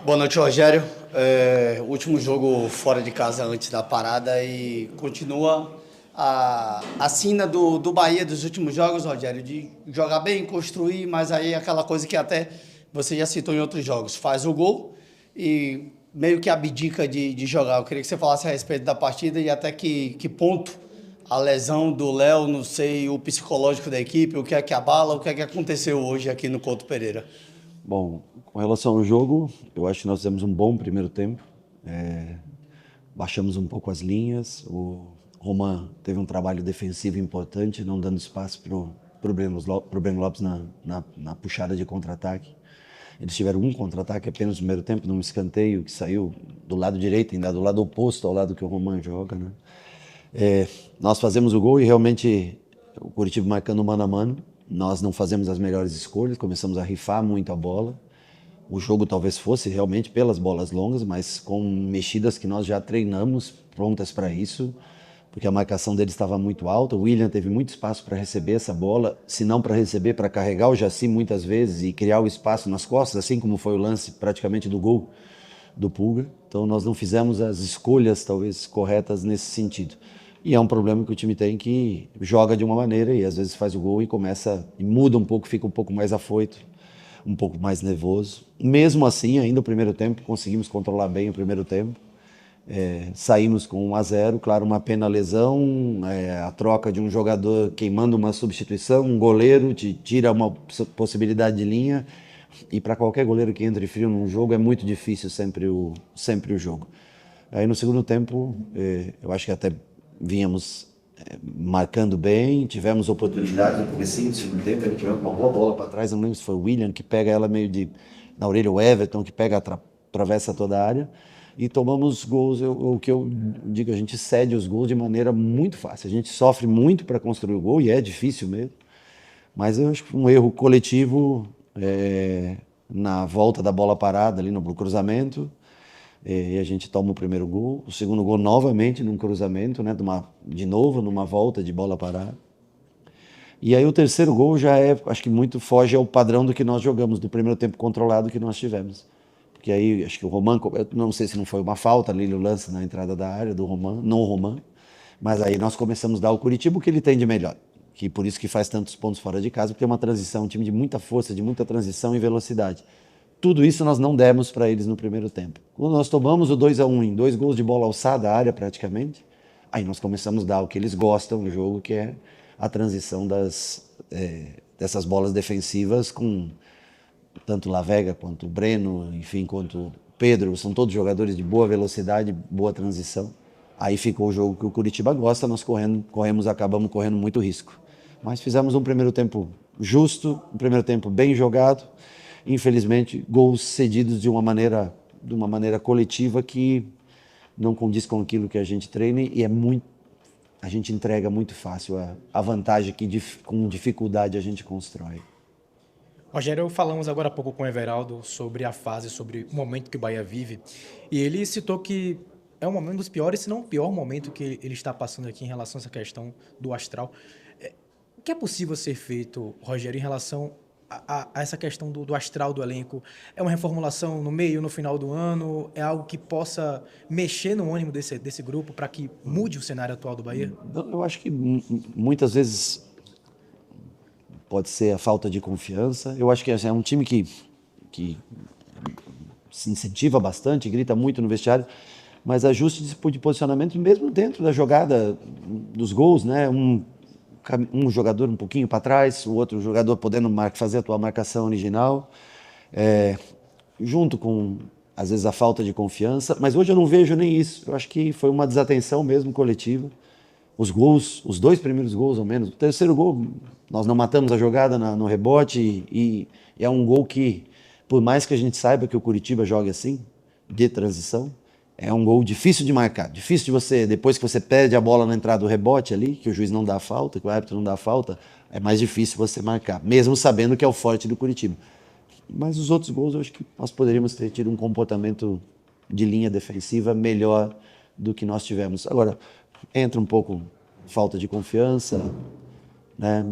Boa noite, Rogério. Último jogo fora de casa antes da parada e continua a sina do Bahia dos últimos jogos, Rogério, de jogar bem, construir, mas aí aquela coisa que até você já citou em outros jogos, faz o gol e meio que abdica de jogar. Eu queria que você falasse a respeito da partida e até que ponto a lesão do Léo, não sei, o psicológico da equipe, o que é que abala, o que é que aconteceu hoje aqui no Couto Pereira. Bom, com relação ao jogo, eu acho que nós fizemos um bom primeiro tempo. Baixamos um pouco as linhas. O Roman teve um trabalho defensivo importante, não dando espaço para o Breno Lopes na puxada de contra-ataque. Eles tiveram um contra-ataque apenas no primeiro tempo, num escanteio que saiu do lado direito, ainda do lado oposto ao lado que o Roman joga, né? Nós fazemos o gol e realmente o Coritiba marcando mano a mano. Nós não fazemos as melhores escolhas, começamos a rifar muito a bola. O jogo talvez fosse realmente pelas bolas longas, mas com mexidas que nós já treinamos prontas para isso, porque a marcação dele estava muito alta. O William teve muito espaço para receber essa bola, se não para receber, para carregar o Jaci muitas vezes e criar o espaço nas costas, assim como foi o lance praticamente do gol do Pulga. Então nós não fizemos as escolhas talvez corretas nesse sentido. E é um problema que o time tem, que joga de uma maneira e às vezes faz o gol e começa e muda um pouco, fica um pouco mais afoito, um pouco mais nervoso. Mesmo assim, ainda o primeiro tempo, conseguimos controlar bem o primeiro tempo. Saímos com 1-0, claro, uma pena a lesão, a troca de um jogador queimando uma substituição, um goleiro te tira uma possibilidade de linha, e para qualquer goleiro que entre frio num jogo é muito difícil sempre o jogo. Aí no segundo tempo, eu acho que até vínhamos marcando bem, tivemos oportunidade no comecinho do segundo tempo, ele tivemos uma boa bola para trás, não lembro se foi o William que pega ela meio na orelha, o Everton que pega, atravessa toda a área, e tomamos gols. O que eu digo, a gente cede os gols de maneira muito fácil, a gente sofre muito para construir o gol e é difícil mesmo, mas eu acho que um erro coletivo na volta da bola parada ali no cruzamento, e a gente toma o primeiro gol, o segundo gol novamente num cruzamento, né, de novo numa volta de bola parada. E aí o terceiro gol já acho que muito foge ao padrão do que nós jogamos, do primeiro tempo controlado que nós tivemos. Porque aí acho que o Roman, eu não sei se não foi uma falta ali no lance na entrada da área do Roman, não o Roman, mas aí nós começamos a dar ao Curitiba o que ele tem de melhor. Que por isso que faz tantos pontos fora de casa, porque é uma transição, um time de muita força, de muita transição e velocidade. Tudo isso nós não demos para eles no primeiro tempo. Quando nós tomamos o 2-1 em 2 gols de bola alçada, a área praticamente, aí nós começamos a dar o que eles gostam no jogo, que é a transição dessas bolas defensivas com tanto o Lavega quanto o Breno, enfim, quanto o Pedro, são todos jogadores de boa velocidade, boa transição. Aí ficou o jogo que o Curitiba gosta, nós acabamos correndo muito risco. Mas fizemos um primeiro tempo justo, um primeiro tempo bem jogado. Infelizmente, gols cedidos de uma maneira coletiva que não condiz com aquilo que a gente treina, e a gente entrega muito fácil a vantagem que com dificuldade a gente constrói. Rogério, falamos agora há pouco com o Everaldo sobre a fase, sobre o momento que o Bahia vive, e ele citou que é um momento dos piores, se não o pior momento que ele está passando aqui em relação a essa questão do astral. O que é possível ser feito, Rogério, em relação a essa questão do astral do elenco? É uma reformulação no meio, no final do ano? É algo que possa mexer no ânimo desse grupo para que mude o cenário atual do Bahia? Eu acho que muitas vezes pode ser a falta de confiança. Eu acho que assim, é um time que se incentiva bastante, grita muito no vestiário, mas ajuste de posicionamento mesmo dentro da jogada dos gols, né? Um jogador um pouquinho para trás, o outro jogador podendo fazer a tua marcação original, junto com, às vezes, a falta de confiança. Mas hoje eu não vejo nem isso. Eu acho que foi uma desatenção mesmo coletiva. Os gols, os dois primeiros gols ao menos, o terceiro gol, nós não matamos a jogada no rebote, e é um gol que, por mais que a gente saiba que o Curitiba joga assim, de transição, é um gol difícil de marcar, difícil de você, depois que você perde a bola na entrada do rebote ali, que o juiz não dá falta, que o árbitro não dá falta, é mais difícil você marcar, mesmo sabendo que é o forte do Curitiba. Mas os outros gols, eu acho que nós poderíamos ter tido um comportamento de linha defensiva melhor do que nós tivemos. Agora, entra um pouco falta de confiança, né?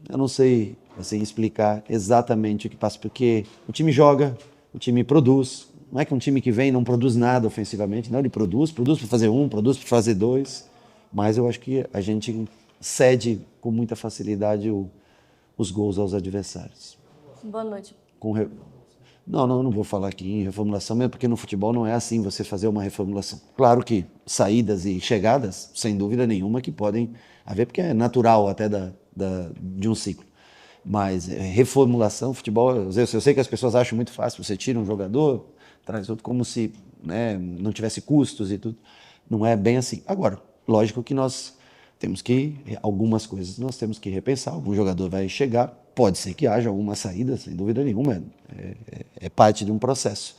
Eu não sei assim, explicar exatamente o que passa, porque o time joga, o time produz, Não é que um time que vem e não produz nada ofensivamente. Não, ele produz para fazer um, produz para fazer dois. Mas eu acho que a gente cede com muita facilidade os gols aos adversários. Boa noite. Não vou falar aqui em reformulação, mesmo porque no futebol não é assim você fazer uma reformulação. Claro que saídas e chegadas, sem dúvida nenhuma, que podem haver, porque é natural até de um ciclo. Mas reformulação, futebol, eu sei que as pessoas acham muito fácil, você tira um jogador, traz outro como se, né, não tivesse custos e tudo. Não é bem assim. Agora, lógico que nós temos algumas coisas nós temos que repensar. Algum jogador vai chegar, pode ser que haja alguma saída, sem dúvida nenhuma, é parte de um processo.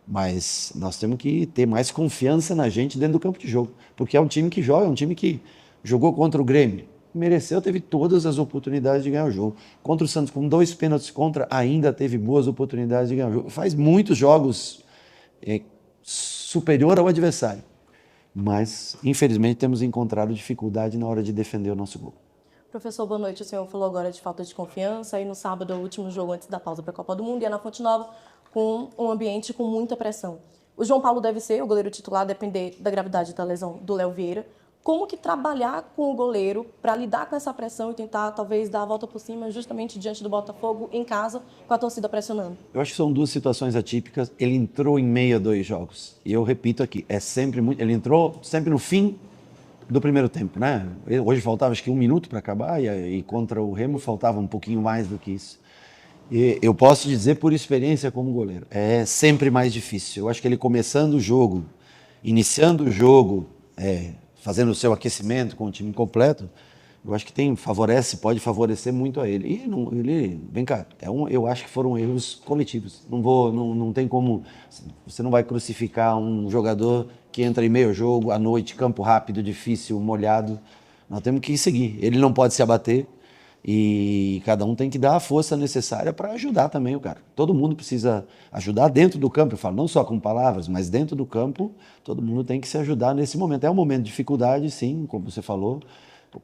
Mas nós temos que ter mais confiança na gente dentro do campo de jogo, porque é um time que joga, é um time que jogou contra o Grêmio, mereceu, teve todas as oportunidades de ganhar o jogo. Contra o Santos, com 2 pênaltis contra, ainda teve boas oportunidades de ganhar o jogo. Faz muitos jogos superior ao adversário. Mas, infelizmente, temos encontrado dificuldade na hora de defender o nosso gol. Professor, boa noite. O senhor falou agora de falta de confiança. E no sábado, o último jogo antes da pausa para a Copa do Mundo, ia na Fonte Nova com um ambiente com muita pressão. O João Paulo deve ser o goleiro titular, depender da gravidade da lesão do Léo Vieira. Como que trabalhar com o goleiro para lidar com essa pressão e tentar, talvez, dar a volta por cima justamente diante do Botafogo em casa, com a torcida pressionando? Eu acho que são 2 situações atípicas. Ele entrou em meio a 2 jogos. E eu repito aqui, ele entrou sempre no fim do primeiro tempo, né? Hoje faltava acho que 1 minuto para acabar e contra o Remo faltava um pouquinho mais do que isso. E eu posso dizer por experiência como goleiro, é sempre mais difícil. Eu acho que ele começando o jogo, iniciando o jogo, fazendo o seu aquecimento com o time completo, eu acho que pode favorecer muito a ele. E vem cá, eu acho que foram erros coletivos. Não tem como, você não vai crucificar um jogador que entra em meio jogo, à noite, campo rápido, difícil, molhado. Nós temos que seguir. Ele não pode se abater e cada um tem que dar a força necessária para ajudar também o cara. Todo mundo precisa ajudar dentro do campo, eu falo, não só com palavras, mas dentro do campo, todo mundo tem que se ajudar nesse momento. É um momento de dificuldade, sim, como você falou.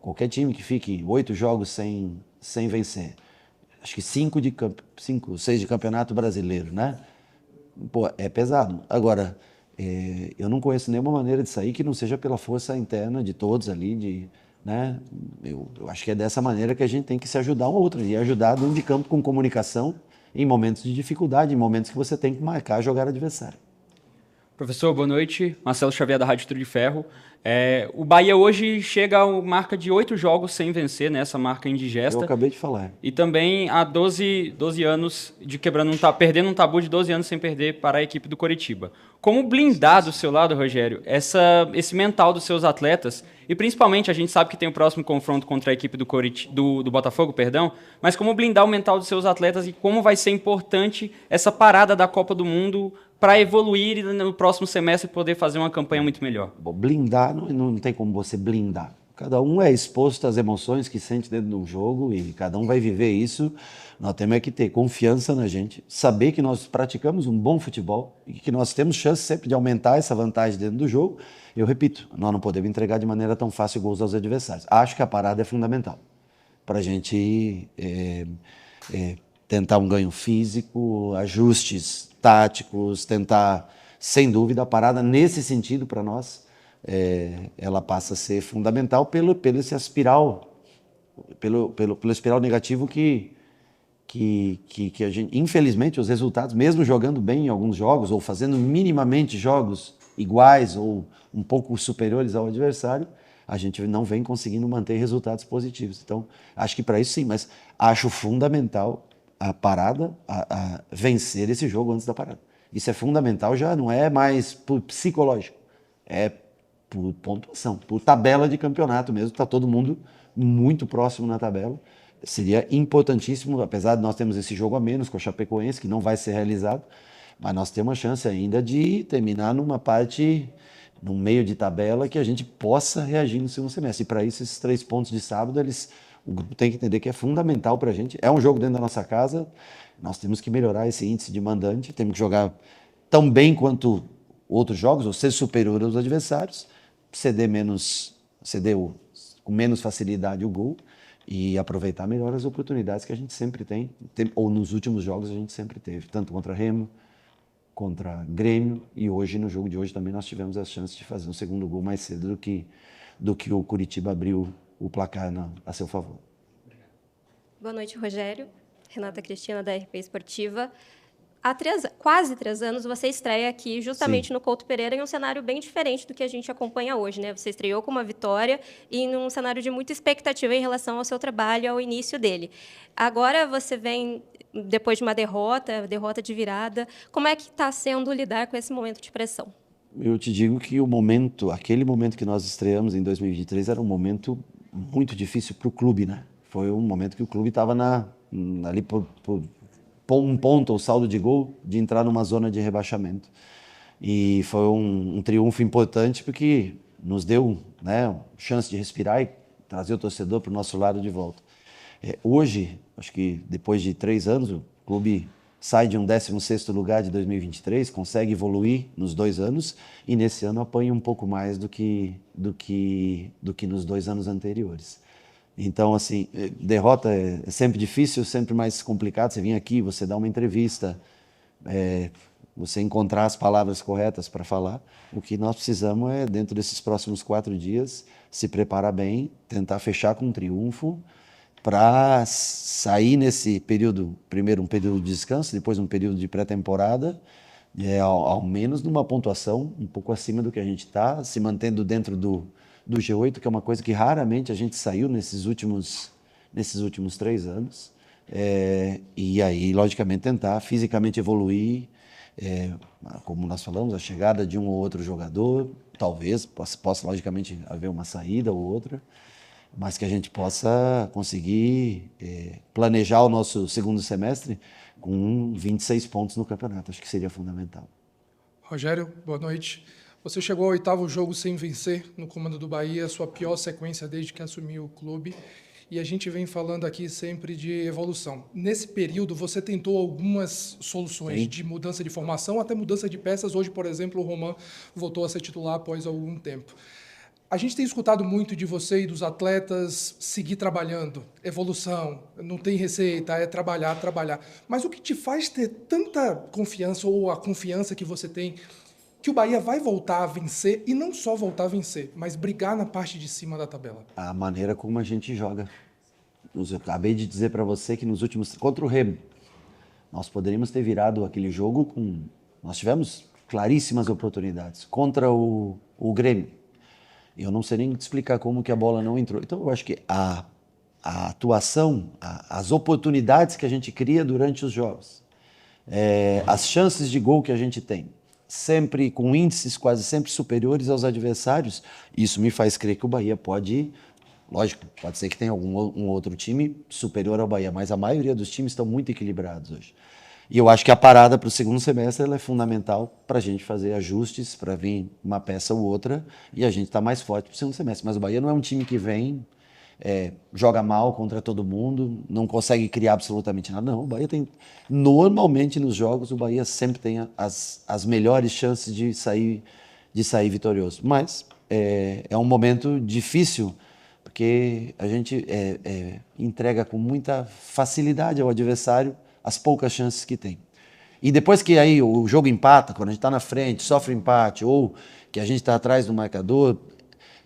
Qualquer time que fique 8 jogos sem vencer, acho que 5, 6 de campeonato brasileiro, né? Pô, é pesado. Agora, eu não conheço nenhuma maneira de sair que não seja pela força interna de todos ali, né? Eu acho que é dessa maneira que a gente tem que se ajudar um ao outro, e ajudar dentro de campo com comunicação em momentos de dificuldade, em momentos que você tem que marcar a jogada adversária. Professor, boa noite. Marcelo Xavier, da Rádio Trio de Ferro. O Bahia hoje chega a marca de 8 jogos sem vencer, né? Essa marca indigesta. Eu acabei de falar. E também há 12 anos de perdendo um tabu de 12 anos sem perder para a equipe do Coritiba. Como blindar do seu lado, Rogério, esse mental dos seus atletas? E principalmente, a gente sabe que tem o próximo confronto contra a equipe do Botafogo, mas como blindar o mental dos seus atletas e como vai ser importante essa parada da Copa do Mundo para evoluir e no próximo semestre poder fazer uma campanha muito melhor? Bom, blindar, não tem como você blindar. Cada um é exposto às emoções que sente dentro de um jogo e cada um vai viver isso. Nós temos que ter confiança na gente, saber que nós praticamos um bom futebol e que nós temos chance sempre de aumentar essa vantagem dentro do jogo. Eu repito, nós não podemos entregar de maneira tão fácil gols aos adversários. Acho que a parada é fundamental para a gente tentar um ganho físico, ajustes táticos, tentar, sem dúvida, a parada nesse sentido para nós, ela passa a ser fundamental pelo espiral negativo que a gente, infelizmente, os resultados, mesmo jogando bem em alguns jogos, ou fazendo minimamente jogos iguais ou um pouco superiores ao adversário, a gente não vem conseguindo manter resultados positivos. Então, acho que para isso sim, mas acho fundamental a parada, a vencer esse jogo antes da parada. Isso é fundamental, já não é mais por psicológico, é por pontuação, por tabela de campeonato mesmo, está todo mundo muito próximo na tabela. Seria importantíssimo, apesar de nós termos esse jogo a menos com a Chapecoense, que não vai ser realizado, mas nós temos a chance ainda de terminar numa parte, num meio de tabela, que a gente possa reagir no segundo semestre. E para isso, esses 3 pontos de sábado, o grupo tem que entender que é fundamental para a gente. É um jogo dentro da nossa casa, nós temos que melhorar esse índice de mandante, temos que jogar tão bem quanto outros jogos, ou ser superior aos adversários, ceder com menos facilidade o gol e aproveitar melhor as oportunidades que a gente sempre tem, ou nos últimos jogos a gente sempre teve, tanto contra Remo, contra Grêmio, e hoje, no jogo de hoje, também nós tivemos a chance de fazer um segundo gol mais cedo do que o Coritiba abriu o placar a seu favor. Boa noite, Rogério. Renata Cristina, da RP Esportiva. Há quase 3 anos, você estreia aqui justamente Sim. no Couto Pereira em um cenário bem diferente do que a gente acompanha hoje, né? Você estreou com uma vitória e num cenário de muita expectativa em relação ao seu trabalho, ao início dele. Agora você vem depois de uma derrota de virada. Como é que está sendo lidar com esse momento de pressão? Eu te digo que aquele momento que nós estreamos em 2023 era um momento muito difícil para o clube, né? Foi um momento que o clube estava ali por um ponto, o saldo de gol, de entrar numa zona de rebaixamento. E foi um triunfo importante porque nos deu, né, chance de respirar e trazer o torcedor para o nosso lado de volta. Hoje, acho que depois de 3 anos, o clube sai de um 16º lugar de 2023, consegue evoluir nos 2 anos e nesse ano apanha um pouco mais do que nos 2 anos anteriores. Então, assim, derrota é sempre difícil, sempre mais complicado. Você vem aqui, você dá uma entrevista, você encontrar as palavras corretas para falar. O que nós precisamos é, dentro desses próximos 4 dias, se preparar bem, tentar fechar com um triunfo, para sair nesse período, primeiro um período de descanso, depois um período de pré-temporada, ao menos numa pontuação um pouco acima do que a gente está, se mantendo dentro do G8, que é uma coisa que raramente a gente saiu nesses últimos 3 anos. E aí, logicamente, tentar fisicamente evoluir, como nós falamos, a chegada de um ou outro jogador, talvez possa logicamente haver uma saída ou outra, mas que a gente possa conseguir planejar o nosso segundo semestre com 26 pontos no campeonato. Acho que seria fundamental. Rogério, boa noite. Você chegou ao 8º jogo sem vencer no comando do Bahia, sua pior sequência desde que assumiu o clube. E a gente vem falando aqui sempre de evolução. Nesse período, você tentou algumas soluções Sim. de mudança de formação, até mudança de peças. Hoje, por exemplo, o Roman voltou a ser titular após algum tempo. A gente tem escutado muito de você e dos atletas seguir trabalhando, evolução, não tem receita, é trabalhar, trabalhar. Mas o que te faz ter tanta confiança, ou a confiança que você tem, que o Bahia vai voltar a vencer, e não só voltar a vencer, mas brigar na parte de cima da tabela? A maneira como a gente joga. Eu acabei de dizer para você que contra o Remo, nós poderíamos ter virado aquele jogo nós tivemos claríssimas oportunidades. Contra o Grêmio, eu não sei nem te explicar como que a bola não entrou. Então eu acho que a atuação, as oportunidades que a gente cria durante os jogos, as chances de gol que a gente tem, sempre com índices quase sempre superiores aos adversários, isso me faz crer que o Bahia pode, lógico, pode ser que tenha um outro time superior ao Bahia, mas a maioria dos times estão muito equilibrados hoje. E eu acho que a parada para o segundo semestre ela é fundamental para a gente fazer ajustes, para vir uma peça ou outra, e a gente está mais forte para o segundo semestre. Mas o Bahia não é um time que vem, joga mal contra todo mundo, não consegue criar absolutamente nada. Não, o Bahia tem... Normalmente nos jogos, o Bahia sempre tem as melhores chances de sair vitorioso. Mas é um momento difícil, porque a gente entrega com muita facilidade ao adversário as poucas chances que tem. E depois que aí o jogo empata, quando a gente está na frente, sofre empate, ou que a gente está atrás do marcador,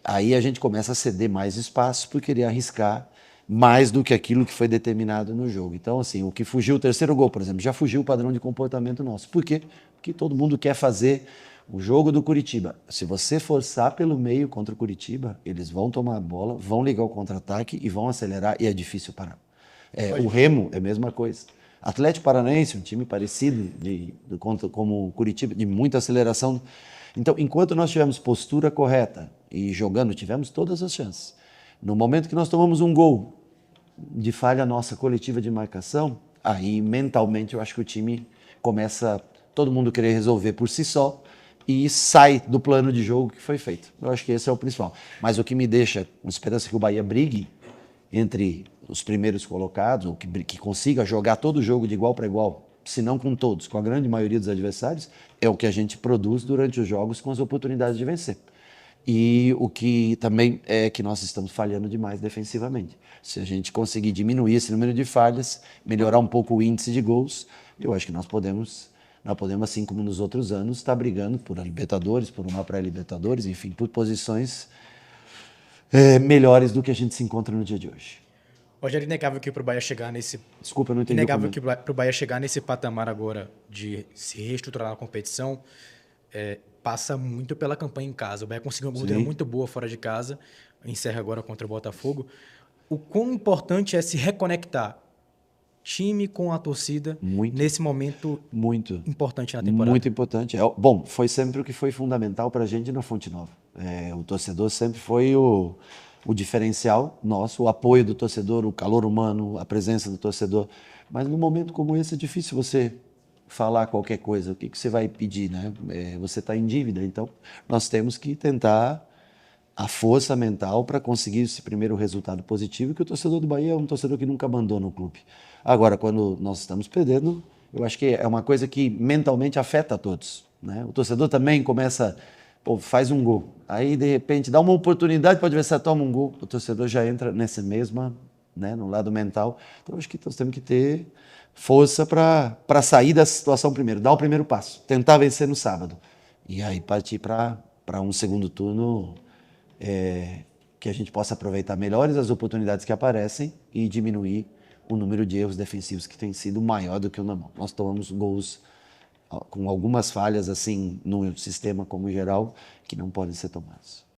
aí a gente começa a ceder mais espaço por querer arriscar mais do que aquilo que foi determinado no jogo. Então, assim, o que fugiu, o terceiro gol, por exemplo, já fugiu o padrão de comportamento nosso. Por quê? Porque todo mundo quer fazer o jogo do Coritiba. Se você forçar pelo meio contra o Coritiba, eles vão tomar a bola, vão ligar o contra-ataque e vão acelerar, e é difícil parar. O Remo é a mesma coisa. Atlético Paranaense, um time parecido como o Coritiba, de muita aceleração. Então, enquanto nós tivemos postura correta e jogando, tivemos todas as chances. No momento que nós tomamos um gol de falha nossa coletiva de marcação, aí mentalmente eu acho que o time começa todo mundo querer resolver por si só e sai do plano de jogo que foi feito. Eu acho que esse é o principal. Mas o que me deixa com esperança que o Bahia brigue entre os primeiros colocados, ou que consiga jogar todo o jogo de igual para igual, se não com todos, com a grande maioria dos adversários, é o que a gente produz durante os jogos com as oportunidades de vencer. E o que também é que nós estamos falhando demais defensivamente. Se a gente conseguir diminuir esse número de falhas, melhorar um pouco o índice de gols, eu acho que nós podemos nós podemos, assim como nos outros anos, estar brigando por a Libertadores, por uma pré-Libertadores, enfim, por posições melhores do que a gente se encontra no dia de hoje. Rogério, inegável que para o Bahia chegar nesse Desculpa, eu não entendi. inegável que para o Bahia chegar nesse patamar agora de se reestruturar na competição, passa muito pela campanha em casa. O Bahia conseguiu uma campanha muito boa fora de casa, encerra agora contra o Botafogo. O quão importante é se reconectar time com a torcida nesse momento muito importante na temporada? Muito importante. Bom, foi sempre o que foi fundamental para a gente na Fonte Nova. O torcedor sempre foi o diferencial nosso, o apoio do torcedor, o calor humano, a presença do torcedor. Mas num momento como esse é difícil você falar qualquer coisa. O que você vai pedir, né? Você está em dívida, então nós temos que tentar a força mental para conseguir esse primeiro resultado positivo, que o torcedor do Bahia é um torcedor que nunca abandona o clube. Agora, quando nós estamos perdendo, eu acho que é uma coisa que mentalmente afeta a todos, né? O torcedor também começa, faz um gol, aí de repente dá uma oportunidade para o adversário, toma um gol, o torcedor já entra nessa mesma, né, no lado mental. Então, eu acho que nós temos que ter força para sair da situação primeiro, dar o primeiro passo, tentar vencer no sábado, e aí partir para um segundo turno que a gente possa aproveitar melhores as oportunidades que aparecem e diminuir o número de erros defensivos que tem sido maior do que o normal. Nós tomamos gols com algumas falhas assim no sistema como geral que não podem ser tomados.